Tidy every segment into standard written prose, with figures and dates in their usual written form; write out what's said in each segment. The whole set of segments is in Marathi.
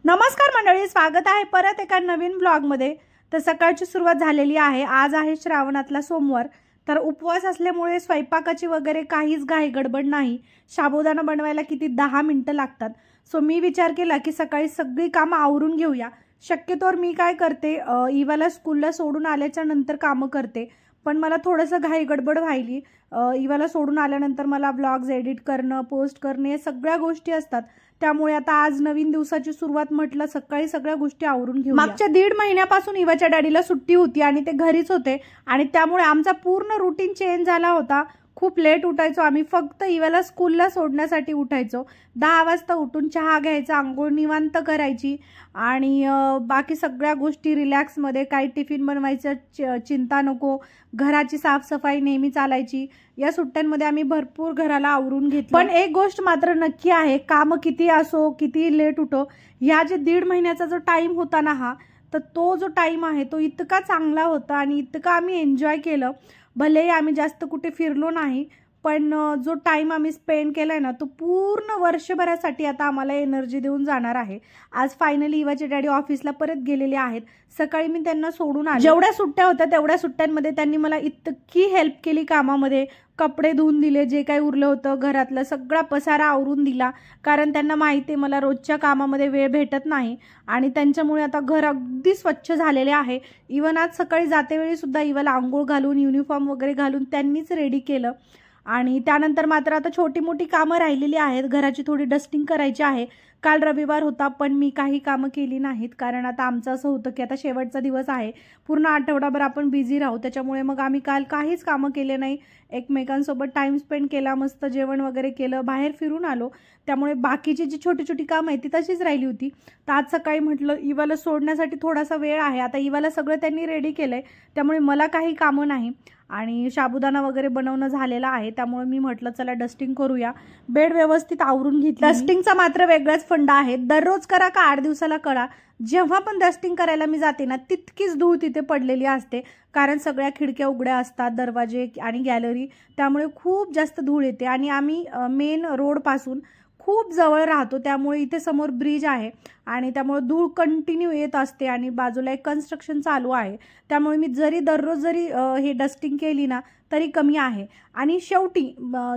नमस्कार मंडळी, स्वागत आहे परत एका नवीन ब्लॉगमध्ये। तर सकाळची सुरुवात झालेली आहे। आज आहे श्रावणातला सोमवार। तर उपवास असल्यामुळे स्वयंपाकाची वगैरे काहीच घाई गडबड नाही। साबुदाणा बनवायला किती 10 मिनिटं लागतात। सो मी विचार केला की सकाळी सगळी कामं आवरून घेऊया। शक्यतोवर मी काय करते, इवाला स्कूलला सोडून आल्याच्या नंतर कामं करते, पण मला थोडंसं घाई गडबड व्हायली। इवाला सोडून आल्यानंतर मला ब्लॉग्स एडिट करणं, पोस्ट करणे, सगळ्या गोष्टी असतात। त्यामुळे आता आज नवीन दिवसाची सुरुवात म्हटलं सकाळी सगळ्या गोष्टी आवरून घेऊ। मागच्या 1.5 महिन्यापासून इवाच्या डॅडीला सुट्टी होती आणि ते घरीच होते आणि त्यामुळे आमचा पूर्ण रुटीन चेंज झाला होता। खूप लेट उठायचो आम्ही, फक्त इवाला स्कूलला सोडण्यासाठी उठायचो। 10 वाजता उठून चहा घ्यायचा, अंघोळ निवांत करायची आणि बाकी सगळ्या गोष्टी रिलॅक्समध्ये, काही टिफिन बनवायचं चिंता नको, घराची साफसफाई नेहमी चालायची। या सुट्ट्यांमध्ये आम्ही भरपूर घराला आवरून घेतलं। पण एक गोष्ट मात्र नक्की आहे, काम किती असो किती लेट उठो, ह्या जे 1.5 महिन्याचा जो टाइम होता ना हा, तर तो जो टाइम आहे तो इतका चांगला होता आणि इतका आम्ही एन्जॉय केलं। भलेही आम्ही जास्त कुठे फिरलो नाही, पण जो टाइम आम्ही स्पेंड केलाय ना तो पूर्ण वर्षभरासाठी आता आम्हाला एनर्जी देऊन जाणार आहे। आज फायनली इवाचे डॅडी ऑफिसला परत गेलेले आहेत। सकाळी मी त्यांना सोडून आले। जेवढ्या सुट्ट्या होत्या तेवढ्या सुट्ट्यांमध्ये त्यांनी मला इतकी हेल्प केली कामामध्ये। कपडे धुवून दिले, जे काही उरलं होतं घरातलं सगळा पसारा आवरून दिला, कारण त्यांना माहिती आहे मला रोजच्या कामामध्ये वेळ भेटत नाही आणि त्यांच्यामुळे आता घर अगदी स्वच्छ झालेले आहे। इवन आज सकाळी जातेवेळी सुद्धा इवाला आंघोळ घालून, युनिफॉर्म वगैरे घालून त्यांनीच रेडी केलं। आणि त्यानंतर मात्र आता छोटी मोठी कामं राहिलेली आहेत। घराची थोडी डस्टिंग करायची आहे। काल रविवार होता पण मी काही कामं केली नाहीत, कारण आता आमचं असं होतं की आता शेवटचा दिवस आहे, पूर्ण आठवडाभर आपण बिझी राहू। त्याच्यामुळे मग आम्ही काल काहीच कामं केले नाही, एकमेकांसोबत टाइम स्पेंड केला, मस्त जेवण वगैरे केलं, बाहेर फिरून आलो। त्यामुळे बाकीची जी छोटी छोटी कामं आहेत ती तशीच राहिली होती। तर आज सकाळी म्हटलं इवाला सोडण्यासाठी थोडासा वेळ आहे, आता इवाला सगळं त्यांनी रेडी केलंय, त्यामुळे मला काही कामं नाही आणि साबुदाणा वगैरे बनवणं झालेलं आहे। त्यामुळे मी म्हटलं चला डस्टिंग करूया। बेड व्यवस्थित आवरून घेतली। डस्टिंगचा मात्र वेगळाच फंडा आहे, दररोज करा का 8 दिवसाला करा, जेव्हा पण डस्टिंग करायला मी जाते ना तितकीच धूळ तिथे पडलेली असते, कारण सगळ्या खिडक्या उघड्या असतात, दरवाजे आणि गॅलरी, त्यामुळे खूप जास्त धूळ येते। आणि आम्ही मेन रोड पासून खूप जवळ राहतो, त्यामुळे इथे समोर ब्रिज आहे आणि त्यामुळे धूळ कंटिन्यू येत असते आणि बाजूला एक कन्स्ट्रक्शन चालू आहे। त्यामुळे मी जरी दररोज जरी हे डस्टिंग केली ना तरी कमी आहे। आणि शेवटी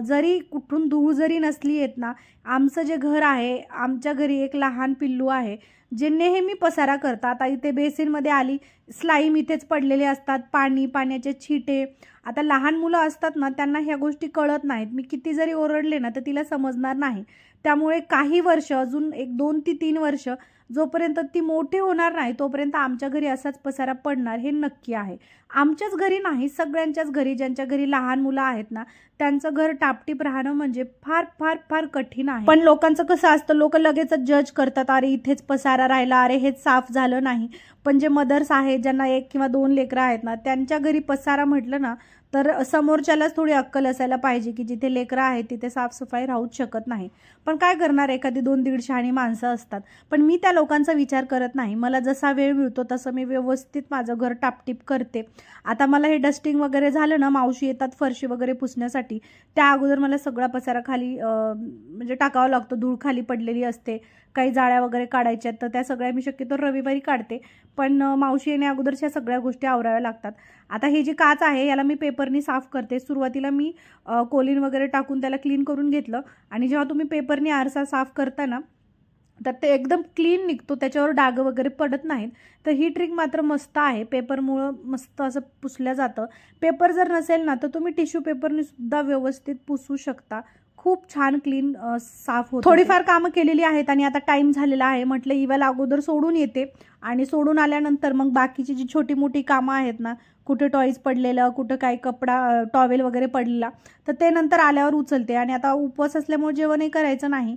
जरी कुठून धूळ जरी नसली येत ना, आमचं जे घर आहे, आमच्या घरी एक लहान पिल्लू आहे जे नेहमी पसारा करतात। आता इथे बेसिनमध्ये आली, स्लाईम इथेच पडलेले असतात, पाण्याचे छिटे। आता लहान मुलं असतात ना त्यांना ह्या गोष्टी कळत नाहीत, मी किती जरी ओरडले ना तर तिला समजणार नाही। त्यामुळे काही वर्ष, अजून 1, 2 ते 3 वर्ष जोपर्यंत ती मोठी होणार नाही तोपर्यंत आमच्या घरी असाच पसारा पडणार हे नक्की आहे। आमच्याच घरी नाही, सगळ्यांच्याच घरी, ज्यांच्या घरी लहान मुलं आहेत ना त्यांचं घर टापटीप राहणं म्हणजे फार फार फार कठीण आहे। पण लोकांचं कसं असतं, लोक लगेच जज करतात, अरे इथेच पसारा राहिला, अरे हेच साफ झालं नाही। पण जे मदर्स आहेत, ज्यांना 1 किंवा 2 लेकरं आहेत ना, त्यांच्या घरी पसारा म्हटलं ना तर समोरच्यालाच थोडी अक्कल असायला पाहिजे की जिथे लेकरं आहेत तिथे साफसफाई राहूच शकत नाही। पण काय करणार, एखादी 2-1.5 शहाणी माणसं असतात। पण मी त्या लोकांचा विचार करत नाही, मला जसा वेळ मिळतो तसं मी व्यवस्थित माझं घर टापटीप करते। आता मला हे डस्टिंग वगैरे झालं ना, मावशी येतात फरशी वगैरे पुसण्यासाठी, त्या अगोदर मला सगळा पसारा खाली म्हणजे टाकावा लागतो, धूळ खाली पडलेली असते, काही जाळ्या वगैरे काढायच्या तर त्या सगळ्या मी शक्यतो रविवारी काढते, पण मावशी येण्या अगोदरच्या सगळ्या गोष्टी आवराव्या लागतात। आता ही जी काच आहे याला मी पेपरनी साफ करते। सुरुवातीला मी कोलिन वगैरे टाकून त्याला क्लीन करून घेतलं आणि जेव्हा तुम्ही पेपरनी आरसा साफ करता ना तर ते एकदम क्लीन निघतो, त्याच्यावर डाग वगैरे पडत नाहीत। तर ही ट्रिक मात्र मस्त आहे, पेपरमुळं मस्त असं पुसलं जातं। पेपर जर नसेल ना तर तुम्ही टिश्यू पेपरने सुद्धा व्यवस्थित पुसू शकता, खूप छान क्लीन साफ होतं। थोडीफार कामं केलेली आहेत आणि आता टाइम झालेला आहे, म्हटलं इवाला अगोदर सोडून येते आणि सोडून आल्यानंतर मग बाकीची जी छोटी मोठी कामं आहेत ना, कुठे टॉयज पडलेलं, कुठं काही कपडा टॉवेल वगैरे पडलेला, तर ते नंतर आल्यावर उचलते। आणि आता उपवास असल्यामुळे जेवणही करायचं नाही,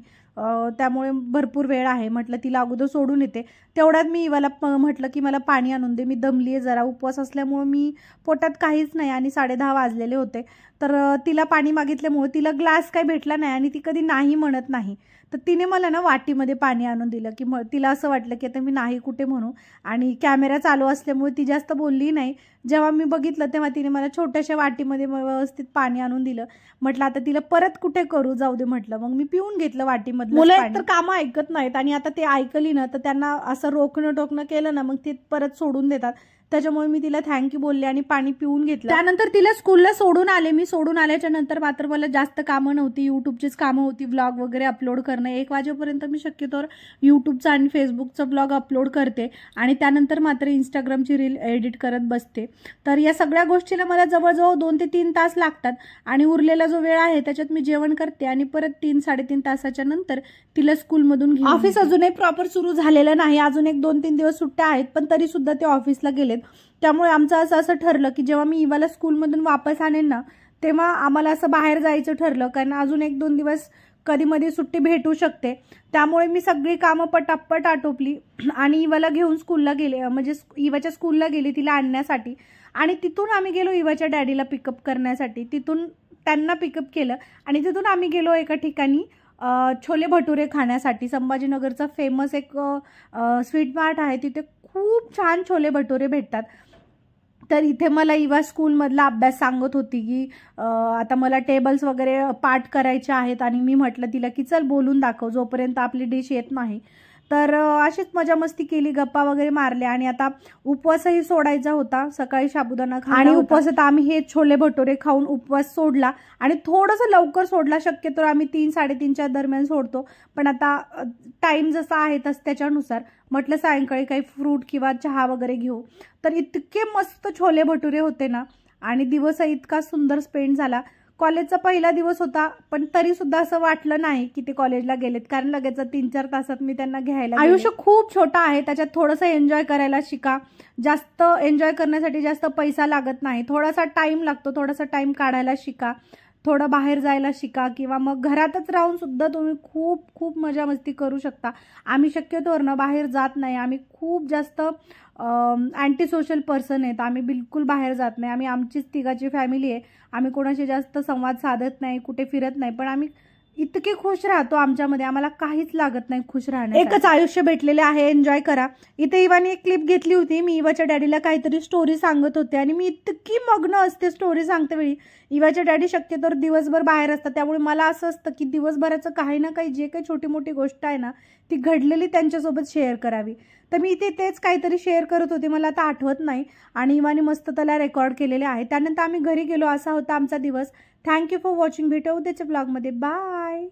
त्यामुळे भरपूर वेळ आहे, म्हटलं तिला अगोदर सोडून येते। तेवढ्यात मी इवाला म्हटलं की मला पाणी आणून दे, मी दमली आहे जरा, उपवास असल्यामुळे मी पोटात काहीच नाही आणि 10:30 वाजलेले होते। तर तिला पाणी मागितल्यामुळे तिला ग्लास काही भेटला नाही आणि ती कधी नाही म्हणत नाही, तर तिने मला ना वाटीमध्ये पाणी आणून दिलं, की तिला असं वाटलं की आता मी नाही कुठे म्हणू, आणि कॅमेरा चालू असल्यामुळे ती जास्त बोलली नाही. जेव्हा मी बघितलं तेव्हा तिने मला छोट्याशा वाटीमध्ये व्यवस्थित पाणी आणून दिलं. म्हटलं आता तिला परत कुठे करू, जाऊ दे म्हटलं. मग मी पिऊन घेतलं वाटीमधलं. मुलं एकतर कामं ऐकत नाहीत, आणि आता ते ऐकली ना तर त्यांना असं रोखणं टोकणं केलं ना मग ते परत सोडून देतात. त्याच्यामुळे मी तिला थँक्यू बोलले आणि पाणी पिऊन घेतलं. त्यानंतर तिला स्कूलला सोडून आले. मी सोडून आल्याच्या नंतर मात्र मला जास्त कामं नव्हती, यूट्यूबचीच कामं होती, व्लॉग वगैरे अपलोड करणं. 1 वाजेपर्यंत मी शक्यतोवर यूट्यूबचा आणि फेसबुकचा व्लॉग अपलोड करते, आणि त्यानंतर मात्र इंस्टाग्रामची रील एडिट करत बसते. तर या सगळ्या गोष्टीला मला जवळजवळ 2 ते 3 तास लागतात, आणि उरलेला जो वेळ आहे त्याच्यात मी जेवण करते, आणि परत 3-3.5 तासाच्या नंतर तिला स्कूलमधून घेऊन. ऑफिस अजूनही प्रॉपर सुरू झालेलं नाही, अजून 1-2-3 दिवस सुट्ट्या आहेत, पण तरी सुद्धा ते ऑफिसला गेलेत. त्यामुळे आमचं असं ठरलं की जेव्हा मी इवाला स्कूलमधून वापस आणेन ना तेव्हा आम्हाला असं बाहेर जायचं ठरलं, कारण अजून 1-2 दिवस कधी मध्ये सुट्टी भेटू शकते. त्यामुळे मी सगळी कामं पटापट आटोपली आणि इवाला घेऊन स्कूलला गेले, म्हणजे इवाच्या स्कूलला गेली तिला आणण्यासाठी. आणि तिथून आम्ही गेलो इवाच्या डॅडीला पिकअप करण्यासाठी. तिथून त्यांना पिकअप केलं, आणि तिथून आम्ही गेलो एका ठिकाणी छोले भटुरे खाण्यासाठी. संभाजीनगरचा फेमस एक स्वीट मार्ट आहे, तिथे खूप छान छोले भटुरे भेटतात. तर इथे मला इवा स्कूलमधला अभ्यास सांगत होती की आता मला टेबल्स वगैरे पाठ करायचे आहेत, आणि मी म्हटलं तिला की चल बोलून दाखव जोपर्यंत आपली डिश येत नाही. तर अशीच मजा मस्ती केली, गप्पा वगैरे मारल्या. आणि आता उपवासही सोडायचा होता, सकाळी साबुदाणा खाल्ला आणि उपवासात आम्ही हे छोले भटुरे खाऊन उपवास सोडला, आणि थोडंसं लवकर सोडला. शक्यतो आम्ही 3-3:30च्या दरम्यान सोडतो, पण आता टाइम जसा आहे त्याच्यानुसार म्हटलं सायंकाळी काही फ्रूट किंवा चहा वगैरे घेऊ. तर इतके मस्त छोले भटुरे होते ना, आणि दिवस इतका सुंदर स्पेंड झाला. कॉलेजचा पहिला दिवस होता, पण तरी सुद्धा असं वाटलं नाही की ते कॉलेजला गेलेत, कारण लगेच 3-4 तासात मी त्यांना घ्यायला. आयुष्य खूप छोटं आहे, त्याच्यात थोडंसं एन्जॉय करायला शिका. जास्त एन्जॉय करण्यासाठी जास्त पैसा लागत नाही, थोडासा टाइम लागतो. थोडासा टाइम काढायला शिका, थोडं बाहेर जायला शिका, किंवा मग घरातच राहून सुद्धा तुम्ही खूप खूप मजा मस्ती करू शकता. आम्ही शक्यतोवर ना बाहेर जात नाही, आम्ही खूप जास्त अँटी सोशल पर्सन आहेत. आम्ही बिलकुल बाहेर जात नाही. आम्ही आमचीच तिघाची फॅमिली आहे, आम्ही कोणाशी जास्त संवाद साधत नाही, कुठे फिरत नाही, पण आम्ही इतके खुश राहतो आमच्यामध्ये, आम्हाला काहीच लागत नाही खुश राहणे. एकच आयुष्य भेटलेले आहे, एन्जॉय करा. इथे इवाने एक क्लिप घेतली होती, मी इवाच्या डॅडीला काहीतरी स्टोरी सांगत होते, आणि मी इतकी मग्न असते स्टोरी सांगते वेळी. इवाच्या डॅडी शक्यतो दिवसभर बाहेर असतात, त्यामुळे मला असं असतं की दिवसभराचं काही ना काही जे काही छोटी मोठी गोष्ट आहे ना ती घडलेली त्यांच्यासोबत शेअर करावी. तर मी इथे तेच काहीतरी शेअर करत होते, मला आता आठवत नाही, आणि इवाने मस्त त्याला रेकॉर्ड केलेले आहे. त्यानंतर आम्ही घरी गेलो. असा होता आमचा दिवस. Thank you for watching. भेटू उद्याच्या ब्लॉगमध्ये. बाय.